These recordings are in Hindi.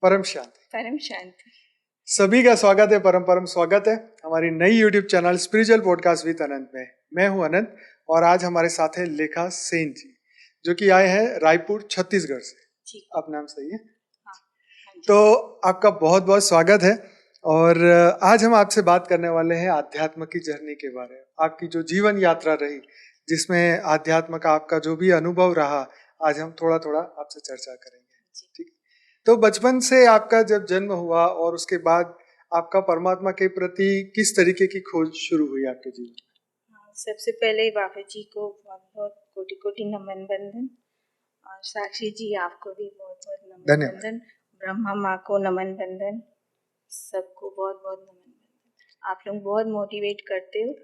परम शांति। परम शांति। सभी का स्वागत है, परम परम स्वागत है हमारी नई YouTube channel spiritual podcast with Anant में। मैं हूं अनंत और आज हमारे साथ है लेखा सेन जी, जो कि आए हैं रायपुर छत्तीसगढ़ से। आप नाम सही है? हाँ, तो आपका बहुत बहुत स्वागत है। और आज हम आपसे बात करने वाले हैं आध्यात्म की जर्नी के बारे में, आपकी जो जीवन यात्रा रही, जिसमें आध्यात्म का आपका जो भी अनुभव रहा, आज हम थोड़ा थोड़ा आपसे चर्चा करेंगे। ठीक। तो बचपन से आपका जब जन्म हुआ और उसके बाद आपका परमात्मा के प्रति किस तरीके की खोज शुरू हुई आपके जीवन में? सबसे पहले बाबा जी को बहुत बहुत कोटि कोटि नमन बंदन, और साक्षी जी आपको भी बहुत बहुत नमन बंदन, ब्रह्मा माँ को नमन बंदन, सबको बहुत बहुत नमन बंदन। आप लोग बहुत मोटिवेट करते हो,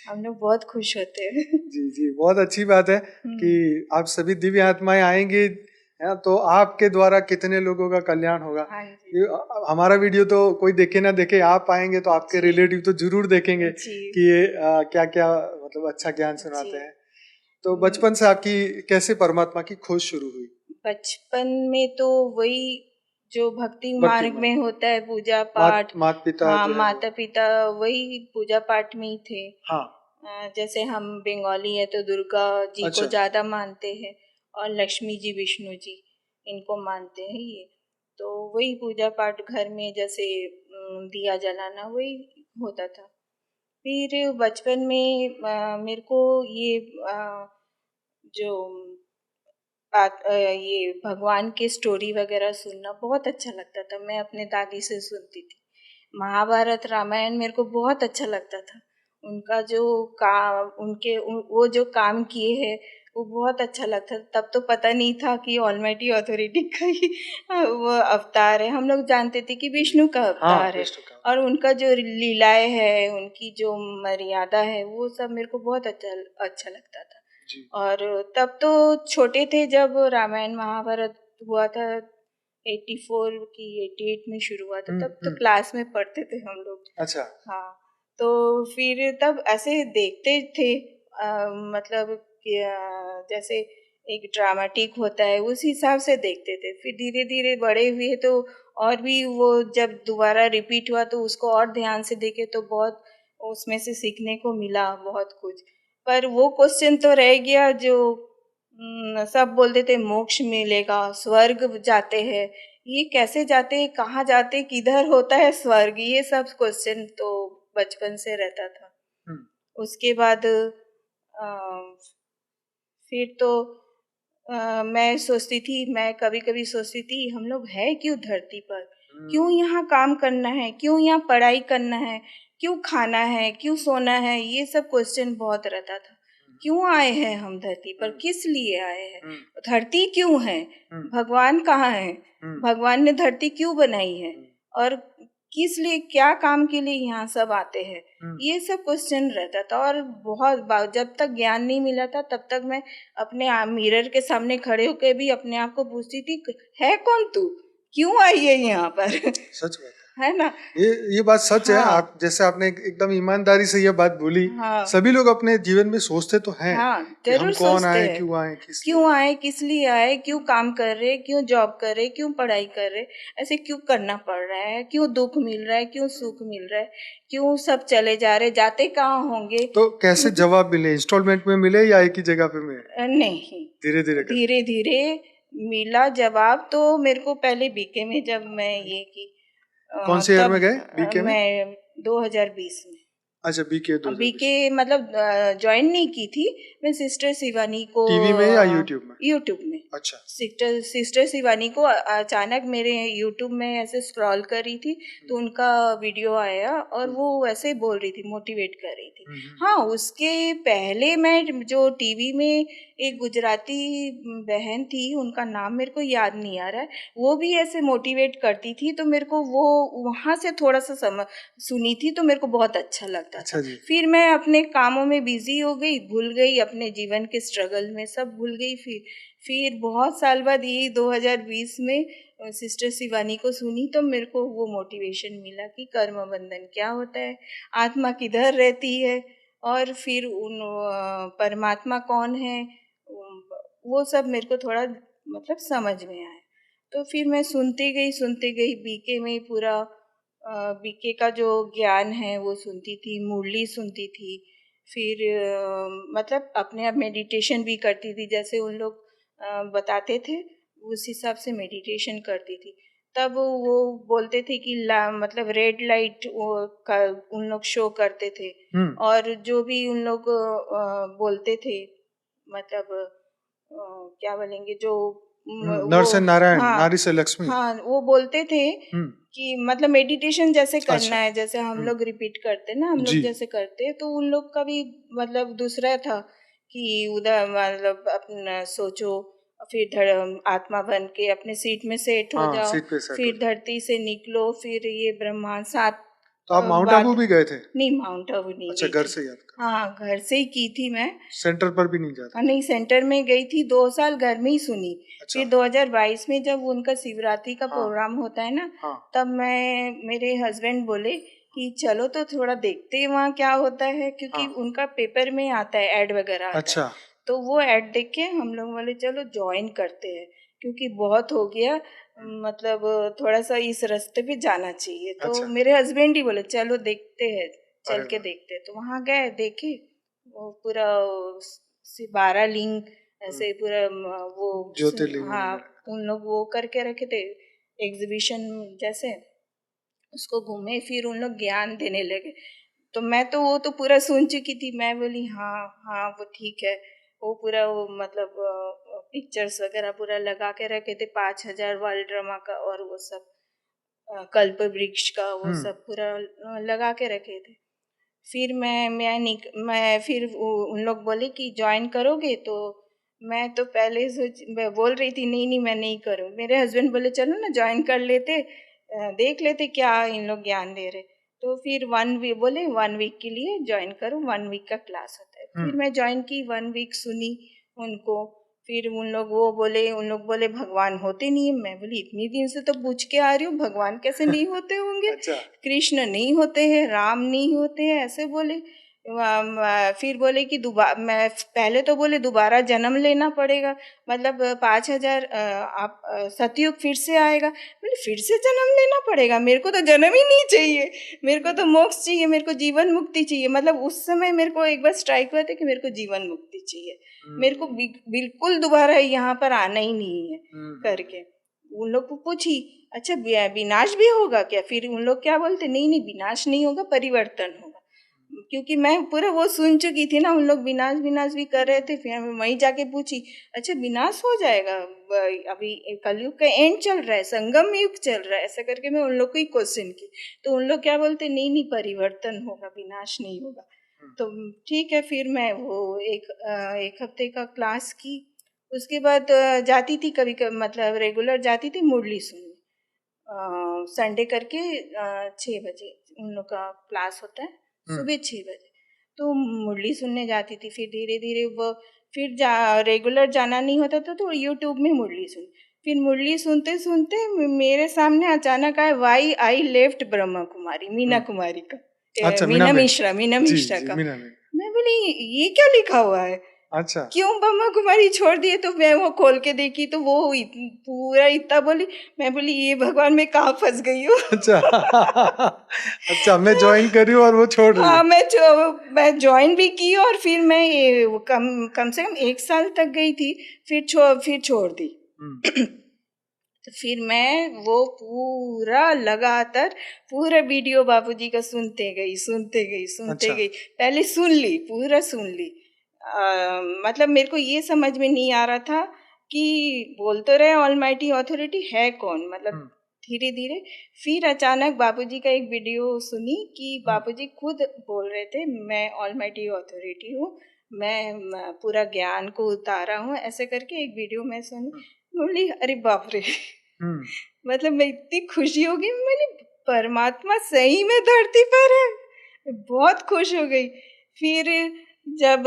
हम लोग बहुत खुश होते हैं। जी जी, बहुत अच्छी बात है कि आप सभी दिव्य आत्माएं आएंगी है, तो आपके द्वारा कितने लोगों का कल्याण होगा। हमारा वीडियो तो कोई देखे ना देखे, आप आएंगे तो आपके रिलेटिव तो जरूर देखेंगे कि ये क्या क्या मतलब अच्छा ज्ञान सुनाते हैं। तो बचपन से आपकी कैसे परमात्मा की खोज शुरू हुई? बचपन में तो वही जो भक्ति मार्ग में होता है, पूजा पाठ, माता पिता वही पूजा पाठ में ही थे। जैसे हम बंगाली है तो दुर्गा जी को ज्यादा मानते हैं और लक्ष्मी जी, विष्णु जी, इनको मानते हैं। ये तो वही पूजा पाठ घर में जैसे दिया जलाना वही होता था। फिर बचपन में मेरे को ये जो ये भगवान के स्टोरी वगैरह सुनना बहुत अच्छा लगता था। मैं अपने दादी से सुनती थी। महाभारत रामायण मेरे को बहुत अच्छा लगता था। उनका जो काम, वो जो काम किए हैं वो बहुत अच्छा लगता था। तब तो पता नहीं था कि ऑलमाइटी अथॉरिटी का ही वो अवतार है। हम लोग जानते थे कि विष्णु का अवतार है, और उनका जो लीलाएं है, उनकी जो मर्यादा है, वो सब मेरे को बहुत अच्छा लगता था। और तब तो छोटे थे जब रामायण महाभारत हुआ था, 84 की 88 में शुरू हुआ था। तब तो क्लास में पढ़ते थे हम लोग। अच्छा। हाँ, तो फिर तब ऐसे देखते थे, मतलब जैसे एक ड्रामेटिक होता है उस हिसाब से देखते थे। फिर धीरे धीरे बड़े हुए तो और भी वो जब दोबारा रिपीट हुआ तो उसको और ध्यान से देखे तो बहुत उसमें से सीखने को मिला बहुत कुछ। पर वो क्वेश्चन तो रह गया जो सब बोलते थे मोक्ष मिलेगा, स्वर्ग जाते हैं, ये कैसे जाते हैं, कहाँ जाते, किधर होता है स्वर्ग, ये सब क्वेश्चन तो बचपन से रहता था। उसके बाद फिर तो मैं सोचती थी, मैं कभी कभी सोचती थी हम लोग है क्यों धरती पर, क्यों यहाँ काम करना है, क्यों यहाँ पढ़ाई करना है, क्यों खाना है, क्यों सोना है, ये सब क्वेश्चन बहुत रहता था। क्यों आए हैं हम धरती पर, किस लिए आए हैं, धरती क्यों है, भगवान कहाँ है, भगवान ने धरती क्यों बनाई है, और किस लिए, क्या काम के लिए यहाँ सब आते हैं, ये सब क्वेश्चन रहता था। और बहुत जब तक ज्ञान नहीं मिला था तब तक मैं अपने मिरर के सामने खड़े होकर भी अपने आप को पूछती थी, है कौन तू, क्यों आई है यहाँ पर। सच बात है ना, ये बात सच है। आप जैसे आपने एकदम ईमानदारी से ये बात बोली। सभी लोग अपने जीवन में सोचते तो हैं कि हम कौन आए, क्यों आए, किस लिए आए, क्यों काम कर रहे, क्यों जॉब कर रहे, क्यों पढ़ाई कर रहे, ऐसे क्यों करना पड़ रहा है, क्यों दुख मिल रहा है, क्यों सुख मिल रहा है, क्यों सब चले जा रहे, जाते कहाँ होंगे। तो कैसे जवाब मिले, इंस्टॉलमेंट में मिले या एक ही जगह पे मिले? नहीं, धीरे धीरे मिला जवाब। तो मेरे को पहले बीके में, जब मैं ये की, कौन से ईयर में गए बीके में? मैं 2020 में। अच्छा, बीके मतलब ज्वाइन नहीं की थी मैं, सिस्टर शिवानी को टीवी में या यूट्यूब में? यूट्यूब में। अच्छा। सिस्टर शिवानी को अचानक मेरे यूट्यूब में ऐसे स्क्रॉल कर रही थी तो उनका वीडियो आया और वो ऐसे बोल रही थी, मोटिवेट कर रही थी। हाँ, उसके पहले मैं जो टीवी में एक गुजराती बहन थी, उनका नाम मेरे को याद नहीं आ रहा है, वो भी ऐसे मोटिवेट करती थी, तो मेरे को वो वहाँ से थोड़ा सा सुनी थी तो मेरे को बहुत अच्छा लगता था। फिर मैं अपने कामों में बिजी हो गई, भूल गई, अपने जीवन के स्ट्रगल में सब भूल गई। फिर बहुत साल बाद ये 2020 में सिस्टर शिवानी को सुनी तो मेरे को वो मोटिवेशन मिला कि कर्म बंधन क्या होता है, आत्मा किधर रहती है, और फिर उन परमात्मा कौन है, वो सब मेरे को थोड़ा मतलब समझ में आया। तो फिर मैं सुनते गई बीके में पूरा बीके का जो ज्ञान है वो सुनती थी, मुरली सुनती थी। फिर मतलब अपने आप मेडिटेशन भी करती थी, जैसे उन लोग बताते थे उस हिसाब से मेडिटेशन करती थी। तब वो बोलते थे कि मतलब रेड लाइट वो का उन लोग शो करते थे, और जो भी उन लोग बोलते थे, मतलब क्या बोलेंगे, जो नर वो, से नारायण, हाँ नारी से लक्ष्मी। हाँ, वो बोलते थे कि मतलब मेडिटेशन जैसे करना अच्छा। है, जैसे हम लोग रिपीट करते ना, हम लोग जी। जैसे करते, तो उन लोग का भी मतलब दूसरा था कि उधर मतलब अपना सोचो, फिर आत्मा बन के अपने सीट में सेट हो जाओ, सीट पे सेट हो फिर जाओ। धरती से निकलो, फिर ये ब्रह्मांड सात तो आप माउंट बाद आबू भी गए थे? नहीं, माउंट आबू नहीं अच्छा, गई घर थी। से याद कर। हाँ, घर से ही की थी मैं। सेंटर पर भी नहीं जाते? नहीं, सेंटर में गई थी, 2 साल घर में ही सुनी। अच्छा। फिर 2022 में जब उनका शिवरात्रि का हाँ। प्रोग्राम होता है ना, हाँ। तब मेरे हस्बैंड बोले कि चलो तो थोड़ा देखते हैं वहाँ क्या होता है, क्योंकि हाँ। उनका पेपर में आता है, ऐड वगैरह आता है। अच्छा। तो वो ऐड देख के हम लोग बोले चलो ज्वाइन करते हैं, क्योंकि बहुत हो गया, मतलब थोड़ा सा इस रास्ते पे जाना चाहिए। तो अच्छा। मेरे हस्बैंड ही बोले चलो देखते हैं, चल अरे के वाह। देखते हैं। तो वहाँ गए, देखे वो पूरा 12 लिंग ऐसे पूरा वो, ज्योतिर्लिंग हाँ, वगैरह। उन लोग वो करके रखे थे एग्जीबिशन जैसे, उसको घूमे, फिर उन लोग ज्ञान देने लगे। तो मैं तो वो तो पूरा सुन चुकी थी, मैं बोली हाँ हाँ वो ठीक है। वो पूरा वो मतलब पिक्चर्स वगैरह पूरा लगा के रखे थे, 5,000 वर्ल्ड ड्रामा का और वो सब कल्प वृक्ष का वो सब पूरा लगा के रखे थे। फिर मैं फिर उन लोग बोले कि ज्वाइन करोगे, तो मैं तो पहले मैं बोल रही थी नहीं नहीं मैं नहीं करूँ। मेरे हस्बैंड बोले चलो ना ज्वाइन कर लेते, देख लेते क्या इन लोग ज्ञान दे रहे। तो फिर 1 वीक बोले, 1 वीक के लिए ज्वाइन करो, 1 वीक का क्लास होता है। फिर मैं ज्वाइन की, 1 वीक सुनी उनको। फिर उन लोग बोले भगवान होते नहीं है। मैं बोली इतनी दिन से तो पूछ के आ रही हूँ, भगवान कैसे नहीं होते होंगे? अच्छा। कृष्ण नहीं होते हैं, राम नहीं होते हैं, ऐसे बोले। फिर बोले कि दोबारा, मैं पहले तो बोले दोबारा जन्म लेना पड़ेगा, मतलब 5,000 आप सतयुग फिर से आएगा। बोले फिर से जन्म लेना पड़ेगा? मेरे को तो जन्म ही नहीं चाहिए, मेरे को तो मोक्ष चाहिए, मेरे को जीवन मुक्ति चाहिए। मतलब उस समय मेरे को एक बार स्ट्राइक हुआ था कि मेरे को जीवन मुक्ति चाहिए, मेरे को बिल्कुल दोबारा यहाँ पर आना ही नहीं है करके। उन लोग को पूछी अच्छा विनाश भी होगा क्या? फिर उन लोग क्या बोलते, नहीं नहीं विनाश नहीं होगा, परिवर्तन होगा। क्योंकि मैं पूरा वो सुन चुकी थी ना, उन लोग विनाश विनाश भी कर रहे थे। फिर मैं वहीं जाके पूछी अच्छा विनाश हो जाएगा, अभी कलयुग का एंड चल रहा है, संगम युग चल रहा है, ऐसा करके मैं उन लोग को ही क्वेश्चन की। तो उन लोग क्या बोलते, नहीं नहीं परिवर्तन होगा, विनाश नहीं होगा। तो ठीक है, फिर मैं वो एक हफ्ते का क्लास की। उसके बाद जाती थी कभी कभी, मतलब रेगुलर जाती थी मुरली सुनने। संडे करके 6 बजे उन लोग का क्लास होता है, सुबह 6 बजे। तो मुरली सुनने जाती थी। फिर धीरे धीरे वो फिर रेगुलर जाना नहीं होता था, तो यूट्यूब में मुरली सुन। फिर मुरली सुनते सुनते मेरे सामने अचानक आया Y I left Brahma Kumari, Meena Kumari का, अच्छा, मीना जी, मिश्रा जी, का। मीना। मैं बोली ये क्या लिखा हुआ है, अच्छा। क्यों ब्रह्मा कुमारी छोड़ दिए? तो मैं वो खोल के देखी तो वो पूरा इतना बोली। मैं बोली ये भगवान मैं कहाँ फंस गई हूँ। अच्छा। अच्छा, मैं ज्वाइन कर रही हूँ और वो छोड़ रही है। मैं ज्वाइन भी की, और फिर मैं ये कम कम से कम 1 साल तक गई थी। फिर छोड़ दी। तो फिर मैं वो पूरा लगातार पूरा वीडियो बापूजी का सुनते अच्छा। गई। पहले सुन ली, पूरा सुन ली। मतलब मेरे को ये समझ में नहीं आ रहा था कि बोल तो रहे ऑलमाइटी अथॉरिटी है कौन, मतलब धीरे धीरे फिर अचानक बापूजी का एक वीडियो सुनी कि बापूजी खुद बोल रहे थे मैं ऑलमाइटी अथॉरिटी हूँ, मैं पूरा ज्ञान को उतारा हूँ, ऐसे करके एक वीडियो मैं सुनी। बोली अरे बाप रे। मतलब मैं इतनी खुशी हो गई, मैंने परमात्मा सही में धरती पर है, बहुत खुश हो गई। फिर जब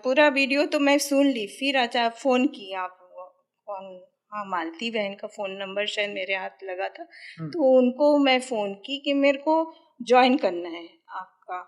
पूरा वीडियो तो मैं सुन ली, फिर अच्छा फोन की, आप कौन, हाँ मालती बहन का फोन नंबर शायद मेरे हाथ लगा था, तो उनको मैं फोन की कि मेरे को ज्वाइन करना है आपका।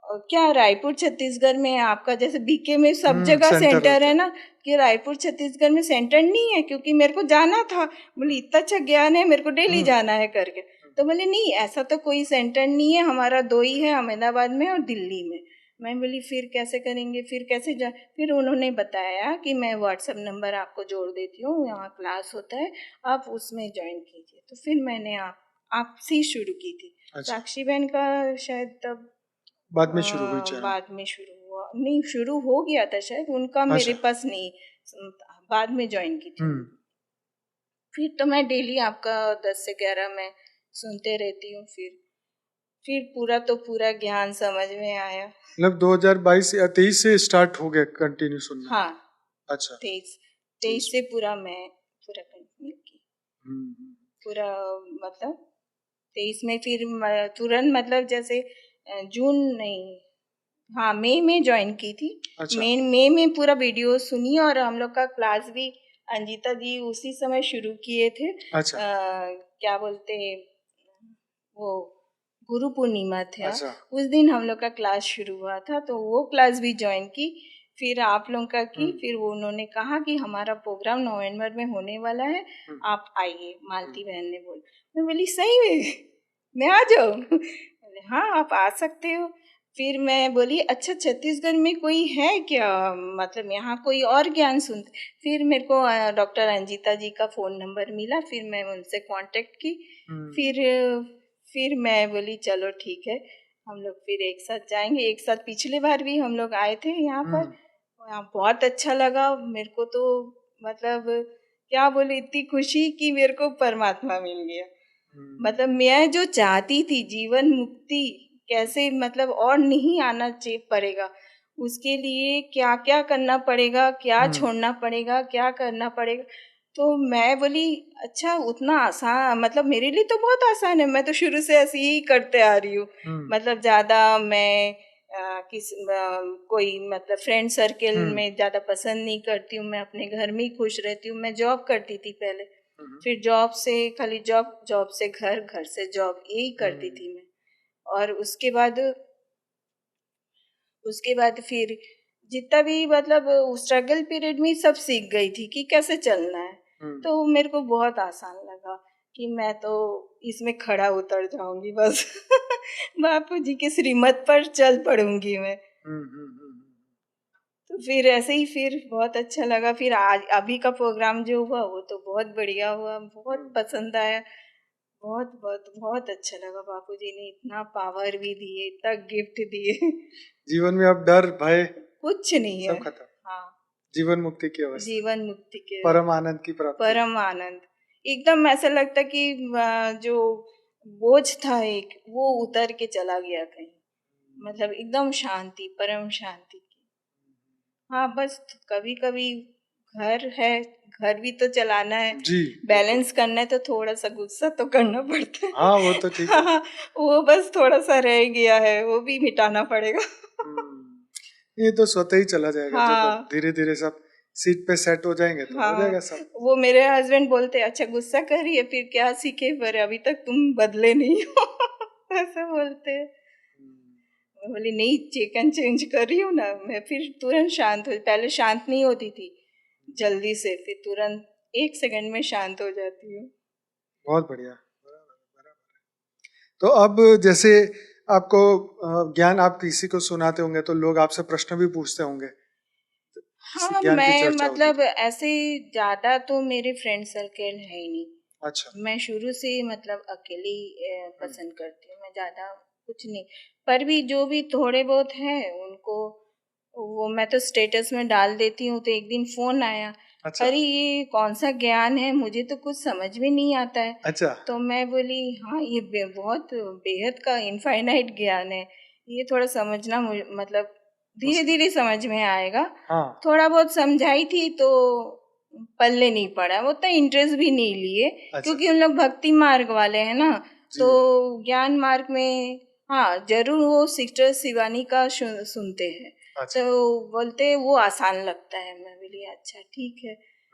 क्या रायपुर छत्तीसगढ़ में आपका जैसे बीके में सब जगह सेंटर है ना, कि रायपुर छत्तीसगढ़ में सेंटर नहीं है, क्योंकि मेरे को जाना था। बोले इतना अच्छा ज्ञान है, मेरे को डेली जाना है करके। तो बोले नहीं, ऐसा तो कोई सेंटर नहीं है, हमारा 2 ही है, अहमदाबाद में और दिल्ली में। मैं बोली फिर कैसे करेंगे, फिर कैसे जा। फिर उन्होंने बताया कि मैं व्हाट्सएप नंबर आपको जोड़ देती हूँ, यहाँ क्लास होता है, आप उसमें ज्वाइन कीजिए। तो फिर मैंने आपसे ही शुरू की थी। साक्षी बहन का शायद तब बाद में शुरू हुई चैनल? बाद में शुरू हुआ, नहीं शुरू हो गया था शायद, उनका मेरे पास नहीं, बाद में ज्वाइन की थी। फिर तो मैं डेली आपका 10 से 11 में सुनते रहती हूँ। फिर पूरा ज्ञान समझ में आया। मतलब 2022 या 23 से स्टार्ट हो गया कंटिन्यू सुनना? हाँ, अच्छा, 23 से पूरा कंटिन्यू की। पूरा मतलब 23 में फिर तुरंत, मतलब जैसे जून नहीं, हाँ मई में ज्वाइन की थी। अच्छा। मई में पूरा वीडियो सुनी, और हम लोग का क्लास भी अंजिता जी उसी समय शुरू किए थे। अच्छा। क्या बोलते वो गुरु पूर्णिमा था। अच्छा। उस दिन हम लोग का क्लास शुरू हुआ था, तो वो क्लास भी ज्वाइन की। फिर आप लोग का की। फिर वो उन्होंने कहा कि हमारा प्रोग्राम नवंबर में होने वाला है, आप आइए। मालती बहन ने बोला। मैं बोली सही में मैं आ जाऊँ? बोले हाँ आप आ सकते हो। फिर मैं बोली अच्छा छत्तीसगढ़ में कोई है क्या, मतलब यहाँ कोई और ज्ञान सुनते। फिर मेरे को डॉक्टर अंजिता जी का फ़ोन नंबर मिला, फिर मैं उनसे कांटेक्ट की। फिर मैं बोली चलो ठीक है, हम लोग फिर एक साथ जाएंगे। एक साथ पिछले बार भी हम लोग आए थे यहाँ पर, यहाँ बहुत अच्छा लगा मेरे को। तो मतलब क्या बोले, इतनी खुशी कि मेरे को परमात्मा मिल गया। मतलब मैं जो चाहती थी जीवन मुक्ति कैसे, मतलब और नहीं आना चाहिए पड़ेगा, उसके लिए क्या क्या करना पड़ेगा, क्या छोड़ना पड़ेगा, क्या करना पड़ेगा। तो मैं बोली अच्छा उतना आसान, मतलब मेरे लिए तो बहुत आसान है, मैं तो शुरू से ऐसे ही करते आ रही हूँ। मतलब ज़्यादा मैं कोई मतलब फ्रेंड सर्कल में ज़्यादा पसंद नहीं करती हूँ। मैं अपने घर में ही खुश रहती हूँ। मैं जॉब करती थी पहले, फिर जॉब से खाली जॉब से घर, घर से जॉब, यही करती थी मैं। और उसके बाद फिर जितना भी मतलब स्ट्रगल पीरियड में सब सीख गई थी कि कैसे चलना है। तो मेरे को बहुत आसान लगा कि मैं तो इसमें खड़ा उतर जाऊंगी बस बापू जी के श्रीमत पर चल पड़ूंगी मैं। तो फिर ऐसे ही फिर बहुत अच्छा लगा। फिर आज अभी का प्रोग्राम जो हुआ वो तो बहुत बढ़िया हुआ, बहुत पसंद आया, बहुत बहुत बहुत अच्छा लगा। बापू जी ने इतना पावर भी दिए, इतना गिफ्ट दिए। जीवन में अब डर भय कुछ नहीं है, सब खत्म। हाँ, जीवन मुक्ति की अवस्था, जीवन मुक्ति के, परम आनंद की प्राप्ति, परम आनंद। एकदम ऐसा लगता कि जो बोझ था एक, वो उतर के चला गया कहीं। मतलब एकदम शांति, परम शांति की। हाँ बस कभी कभी घर है, घर भी तो चलाना है जी, बैलेंस करना है, तो थोड़ा सा गुस्सा तो करना पड़ता है। हाँ वो तो ठीक है। हाँ, वो बस थोड़ा सा रह गया है, वो भी मिटाना पड़ेगा। ये तो स्वतः ही चला जाएगा। हाँ, जब धीरे धीरे सब सीट पे सेट हो जाएंगे तो हो जाएगा सब। वो मेरे हस्बैंड बोलते अच्छा गुस्सा कर रही है फिर क्या सीखे, पर अभी तक तुम बदले नहीं हो ऐसा बोलते हैं। मैं बोली नहीं, चिकन चेंज कर रही हूँ ना मैं, फिर तुरंत शांत हो। पहले शांत नहीं होती थी जल्दी से, फिर तुरंत 1 सेकंड में शांत हो जाती हूँ। बहुत बढ़िया। तो अब जैसे आपको ज्ञान आप किसी को सुनाते होंगे तो लोग आपसे प्रश्न भी पूछते होंगे। हाँ मैं मतलब ऐसे ज्यादा तो मेरे फ्रेंड सर्कल है ही नहीं। अच्छा। मैं शुरू से मतलब अकेली पसंद करती हूँ, मैं ज्यादा कुछ नहीं। पर भी जो भी थोड़े बहुत हैं उनको वो मैं तो स्टेटस में डाल देती हूँ। तो एक दिन फोन आया, अच्छा। अरे ये कौन सा ज्ञान है, मुझे तो कुछ समझ में नहीं आता है। अच्छा। तो मैं बोली हाँ ये बहुत बेहद का इनफाइनाइट ज्ञान है, ये थोड़ा समझना मतलब धीरे धीरे समझ में आएगा। हाँ। थोड़ा बहुत समझाई थी तो पल्ले नहीं पड़ा, वो तो इंटरेस्ट भी नहीं लिए। अच्छा। क्योंकि उन लोग भक्ति मार्ग वाले हैं ना, तो ज्ञान मार्ग में हाँ जरूर वो सिस्टर शिवानी का सुनते हैं। अच्छा। तो बोलते वो आसान लगता है। मैं बोली अच्छा ठीक है।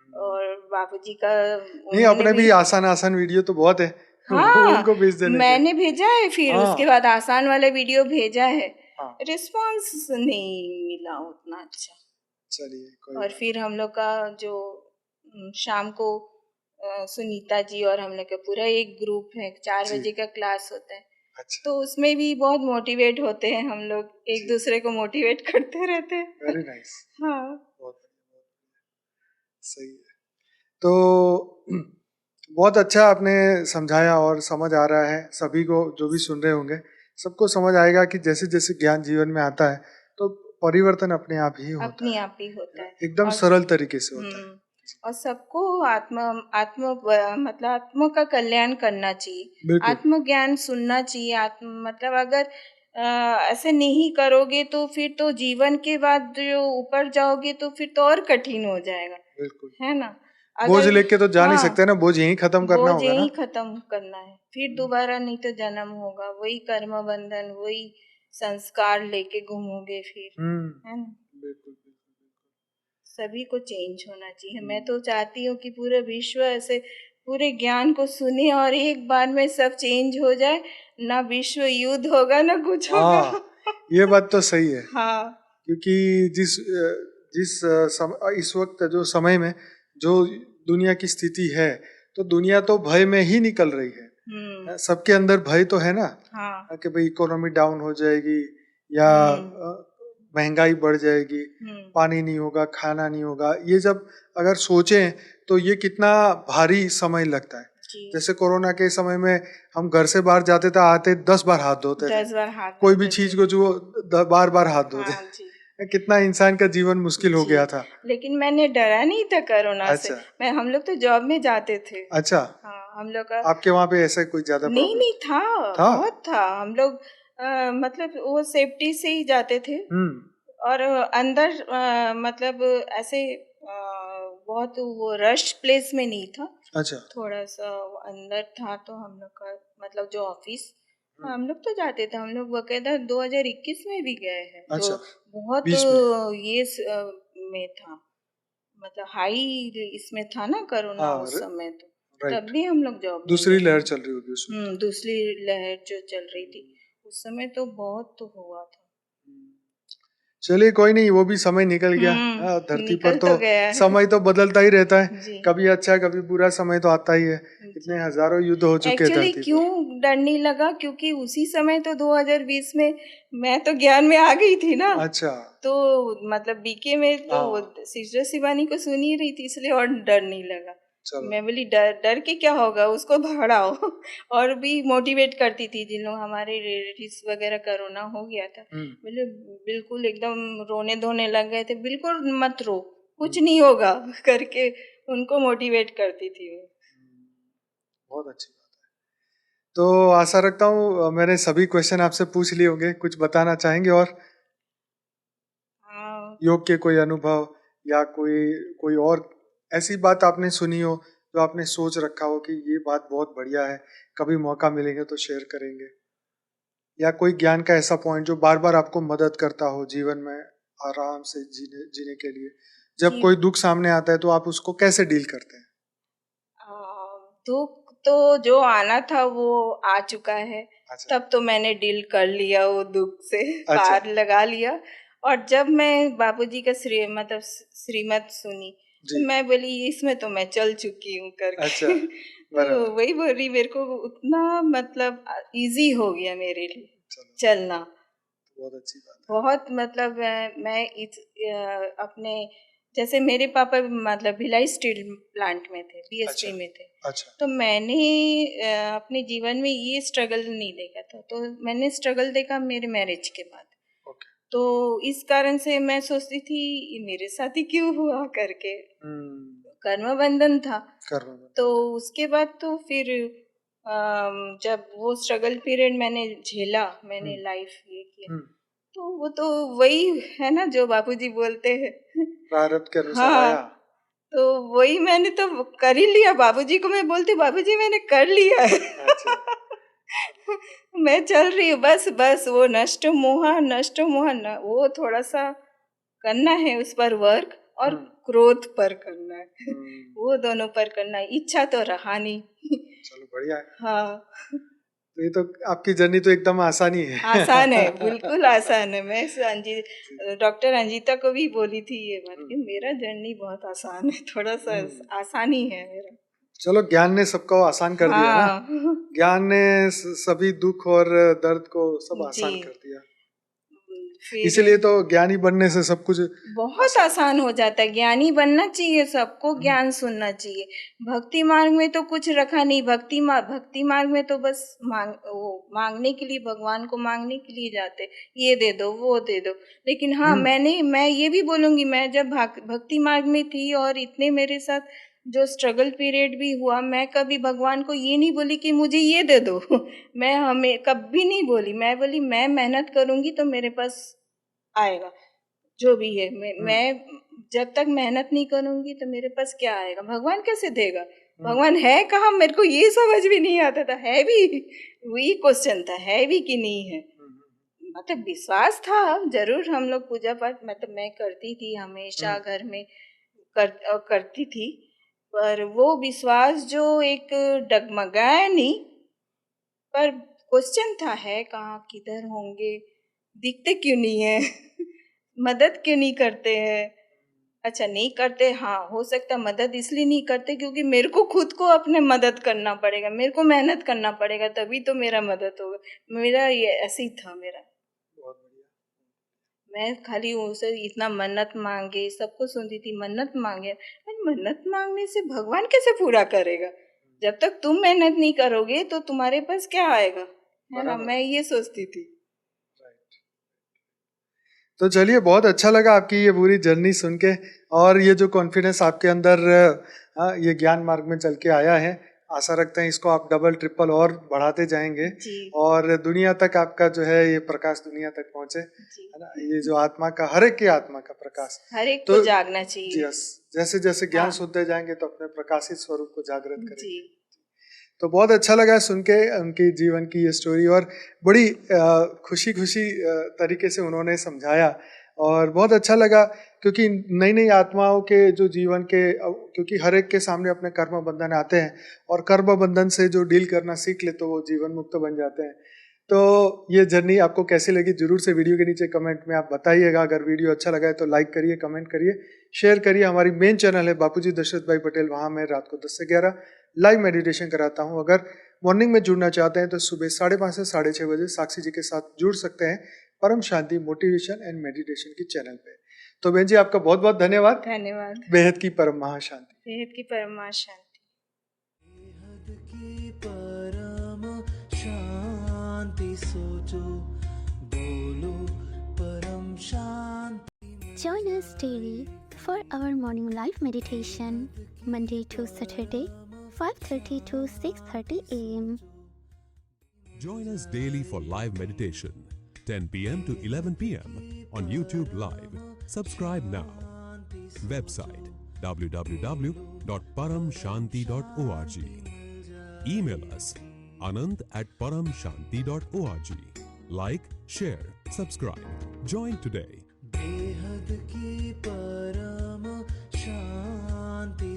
और बाबूजी का नहीं, अपने भी आसान वीडियो तो बहुत है। हाँ उनको भेज देने मैंने भेजा है, फिर उसके बाद आसान वाला वीडियो भेजा है। हाँ, रिस्पांस नहीं मिला उतना अच्छा। चलिए कोई और बात फिर हम लोग का जो शाम को सुनीता जी और हम लोग का पूरा एक ग्रुप है, 4 जी, बजे का क्लास होता है, अच्छा, तो उसमें भी बहुत मोटिवेट होते हैं हम लोग, एक जी, दूसरे को मोटिवेट करते रहते हैं। वेरी नाइस, हाँ। बहुत बढ़िया, सही है। तो बहुत अच्छा आपने समझाया और समझ आ रहा है सभी को, जो भी सुन रहे होंगे सबको समझ आएगा कि जैसे जैसे ज्ञान जीवन में आता है तो परिवर्तन अपने आप ही होता अपने है आप ही होता है। एकदम और सरल तरीके से होता है। हम्म और सबको आत्म आत्म मतलब आत्मा का कल्याण करना चाहिए, बिल्कुल, आत्मज्ञान सुनना चाहिए। आत्म मतलब अगर ऐसे नहीं करोगे तो फिर तो जीवन के बाद जो ऊपर जाओगे तो फिर तो और कठिन हो जाएगा, बिल्कुल। है ना? बोझ अगर लेके तो जा नहीं हाँ, सकते ना, बोझ यहीं खत्म करना बोझ होगा ना। यही खत्म करना है, फिर दोबारा नहीं तो जन्म होगा, वही कर्म बंधन, वही संस्कार लेके घूमोगे फिर, है ना? बिल्कुल, बिल्कुल, सभी को चेंज होना चाहिए। मैं बिल्कुल। तो चाहती हूँ कि पूरे विश्व ऐसे पूरे ज्ञान को सुने और एक बार में सब चेंज हो जाए, ना विश्व युद्ध होगा ना कुछ होगा। हाँ, ये बात तो सही है हाँ। क्योंकि इस वक्त जो समय में जो दुनिया की स्थिति है, तो दुनिया तो भय में ही निकल रही हम्म। है। सबके अंदर भय तो है ना, हाँ। कि भाई इकोनॉमी डाउन हो जाएगी या हम्म। महंगाई बढ़ जाएगी, हम्म। पानी नहीं होगा, खाना नहीं होगा। ये जब अगर सोचें तो ये कितना भारी समय लगता है। जी। जैसे कोरोना के समय में हम घर से बाहर जाते थे, आते 10 बार हाथ धोते थे, 10 बार हाथ कोई भी धोते थे। चीज को जो बार बार हाथ धोते। हाँ जी। कितना इंसान का जीवन मुश्किल हो जी। गया था। लेकिन मैंने डरा नहीं था कोरोना से। अच्छा, मैं हम लोग तो जॉब में जाते थे। अच्छा, हाँ, हम लोग का आपके वहां पे ऐसा कोई ज्यादा नहीं प्रॉब्लम नहीं था, था? बहुत था। हम लोग मतलब वो सेफ्टी से ही जाते थे। हम्म, और अंदर मतलब ऐसे बहुत वो रश प्लेस में नहीं था, अच्छा, थोड़ा सा वो अंदर था। तो हम लोग का मतलब जो ऑफिस, हम्म, हम लोग तो जाते थे। हम लोग बकायदा 2021 में भी गए हैं, जो अच्छा, बहुत बीच में, ये में था, मतलब हाई इसमें था ना कोरोना हाँ, उस समय। तो तब राइट, भी हम लोग जॉब में दूसरी गए लहर हैं। चल रही होगी उस वक्त। दूसरी लहर जो चल रही थी उस समय तो बहुत तो हुआ था। चलिए कोई नहीं, वो भी समय निकल गया। धरती पर निकल तो तो गया है। समय तो बदलता ही रहता है, जी। कभी अच्छा कभी बुरा समय तो आता ही है। जी। इतने हजारों युद्ध हो चुके हैं एक्चुअली धरती क्यों पर। डर नहीं लगा, क्योंकि उसी समय तो 2020 में मैं तो ज्ञान में आ गई थी ना। अच्छा, तो मतलब बीके में तो वो हाँ, सिस्टर शिवानी को सुन ही रही थी, इसलिए और डर नहीं लगा। चलो, मैं बोली डर डर के क्या होगा, उसको भगाओ। और भी मोटिवेट करती थी जिन लोग हमारे रिलेटिव्स वगैरह कोरोना हो गया था। हम्म, बोले बिल्कुल एकदम रोने धोने लग गए थे, बिल्कुल मत रो, कुछ हम्म, नहीं होगा करके उनको मोटिवेट करती थी मैं। बहुत अच्छी बात है। तो आशा रखता हूँ मैंने सभी क्वेश्चन आपसे पूछ लिए होंगे, कुछ बताना चाहेंगे और हाँ। योग के कोई अनुभव या कोई कोई और ऐसी बात आपने सुनी हो जो आपने सोच रखा हो कि ये बात बहुत बढ़िया है, कभी मौका मिलेंगे तो शेयर करेंगे, या कोई ज्ञान का ऐसा पॉइंट जो बार बार आपको मदद करता हो जीवन में आराम से जीने जीने के लिए, जब जी। कोई दुख सामने आता है तो आप उसको कैसे डील करते हैं? दुख तो जो आना था वो आ चुका है। अच्छा, तब तो मैंने डील कर लिया वो दुख से, अच्छा, पार लगा लिया। और जब मैं बापूजी का मतलब श्रीमत सुनी, जी, तो मैं बोली इसमें तो मैं चल चुकी हूँ अच्छा, करके। बराबर, तो वही बोल रही, मेरे को उतना मतलब इजी हो गया मेरे लिए चलो, चलना। बहुत अच्छी बात है। बहुत मतलब मैं अपने जैसे मेरे पापा मतलब भिलाई स्टील प्लांट में थे, अच्छा, बीएसपी में थे। अच्छा, तो मैंने अपने जीवन में ये स्ट्रगल नहीं देखा था, तो मैंने स्ट्रगल देखा मेरे मैरिज के बाद। ओके, तो इस कारण से मैं सोचती थी ये मेरे साथ ही क्यों हुआ करके, हम्म, कर्म बंधन था। कर्म तो बंधन, उसके बाद तो फिर जब वो स्ट्रगल पीरियड मैंने झेला, मैंने हम्म, लाइफ ये किया, हम्म, तो वो तो वही है ना जो बापूजी बोलते हैं। प्रारब्ध के अनुसार हाँ, आया। तो वही मैंने तो कर ही लिया। बाबूजी को मैं बोलती, बाबूजी मैंने कर लिया है। अच्छा, मैं चल रही हूँ, बस बस वो नष्ट मोह न, वो थोड़ा सा करना है उस पर वर्क, और हम्म, क्रोध पर करना है। हम्म, वो दोनों पर करना है, इच्छा तो रहा नहीं। चलो बढ़िया है। हाँ। तो ये तो आपकी जर्नी तो एकदम आसानी है। आसान है, बिल्कुल आसान है। मैं डॉक्टर अंजिता को भी बोली थी ये बात कि मेरा जर्नी बहुत आसान है, थोड़ा सा आसान ही है मेरा। चलो, ज्ञान ने सबको आसान कर दिया ना। हाँ ज्ञान ने सभी दुख और दर्द को सब आसान जी। कर दिया। फिर इसीलिए तो ज्ञानी बनने से सब कुछ बहुत आसान हो जाता है। ज्ञानी बनना चाहिए, सबको ज्ञान सुनना चाहिए। भक्ति मार्ग में तो कुछ रखा नहीं। भक्ति मार्ग में तो बस मांगने के लिए, भगवान को मांगने के लिए जाते, ये दे दो वो दे दो। लेकिन हाँ, मैं ये भी बोलूंगी, मैं जब भक्ति मार्ग में थी और इतने मेरे साथ जो स्ट्रगल पीरियड भी हुआ, मैं कभी भगवान को ये नहीं बोली कि मुझे ये दे दो। मैं हमें कभी नहीं बोली। मैं बोली मैं मेहनत करूंगी तो मेरे पास आएगा जो भी है। मैं जब तक मेहनत नहीं करूंगी तो मेरे पास क्या आएगा? भगवान कैसे देगा? भगवान है कहाँ? मेरे को ये समझ भी नहीं आता था। है भी, वही क्वेश्चन था, है भी कि नहीं है। मतलब विश्वास था जरूर। हम लोग पूजा पाठ मतलब मैं करती थी हमेशा, घर में करती थी, पर वो विश्वास जो एक डगमगाया नहीं, पर क्वेश्चन था है कहाँ, किधर होंगे, दिखते क्यों नहीं है? मदद क्यों नहीं करते हैं? अच्छा नहीं करते, हाँ हो सकता मदद इसलिए नहीं करते क्योंकि मेरे को खुद को अपने मदद करना पड़ेगा, मेरे को मेहनत करना पड़ेगा, तभी तो मेरा मदद होगा। मेरा ये ऐसे ही था मेरा। मैं खाली उनसे इतना मन्नत मांगे, सबको सुनती थी मन्नत मांगे। मन्नत मांगने से भगवान कैसे पूरा करेगा? जब तक तुम मेहनत नहीं करोगे तो तुम्हारे पास क्या आएगा, है ना? मैं ये सोचती थी। तो चलिए, बहुत अच्छा लगा आपकी ये पूरी जर्नी सुन के, और ये जो कॉन्फिडेंस आपके अंदर ये ज्ञान मार्ग में चल के आया है। आशा रखते हैं इसको आप डबल ट्रिपल और बढ़ाते जाएंगे और दुनिया तक आपका जो है ये प्रकाश दुनिया तक पहुंचे, है ना? ये जो आत्मा का, हर एक की आत्मा का प्रकाश हर एक को जागना चाहिए। यस, जैसे जैसे ज्ञान सुनते जाएंगे तो अपने प्रकाशित स्वरूप को जागृत करेंगे। तो बहुत अच्छा लगा सुन के उनकी जीवन की ये स्टोरी, और बड़ी खुशी तरीके से उन्होंने समझाया, और बहुत अच्छा लगा क्योंकि नई नई आत्माओं के जो जीवन के, क्योंकि हर एक के सामने अपने कर्म बंधन आते हैं, और कर्म बंधन से जो डील करना सीख ले तो वो जीवन मुक्त बन जाते हैं। तो ये जर्नी आपको कैसी लगी जरूर से वीडियो के नीचे कमेंट में आप बताइएगा। अगर वीडियो अच्छा लगा है तो लाइक करिए, कमेंट करिए, शेयर करिए। हमारी मेन चैनल है बापूजी दशरथ भाई पटेल, वहाँ मैं रात को 10 से 11 लाइव मेडिटेशन कराता हूँ। अगर मॉर्निंग में जुड़ना चाहते हैं तो सुबह 5:30 से 6:30 बजे साक्षी जी के साथ जुड़ सकते हैं परम शांति मोटिवेशन एंड मेडिटेशन की चैनल पे। तो बहन जी, आपका बहुत बहुत धन्यवाद। धन्यवाद। बेहद की परम महाशांति। बेहद की परम महाशांति। सोचो बोलो परम शांति। Join us daily for our morning live meditation, Monday to Saturday, 5:30 to 6:30 a.m. Join us daily for live meditation, 10 p.m. to 11 p.m. on YouTube Live. Subscribe now. Website www.paramshanti.org. Email us anand@paramshanti.org. Like, share, subscribe. Join today. बेहद की परम शांति।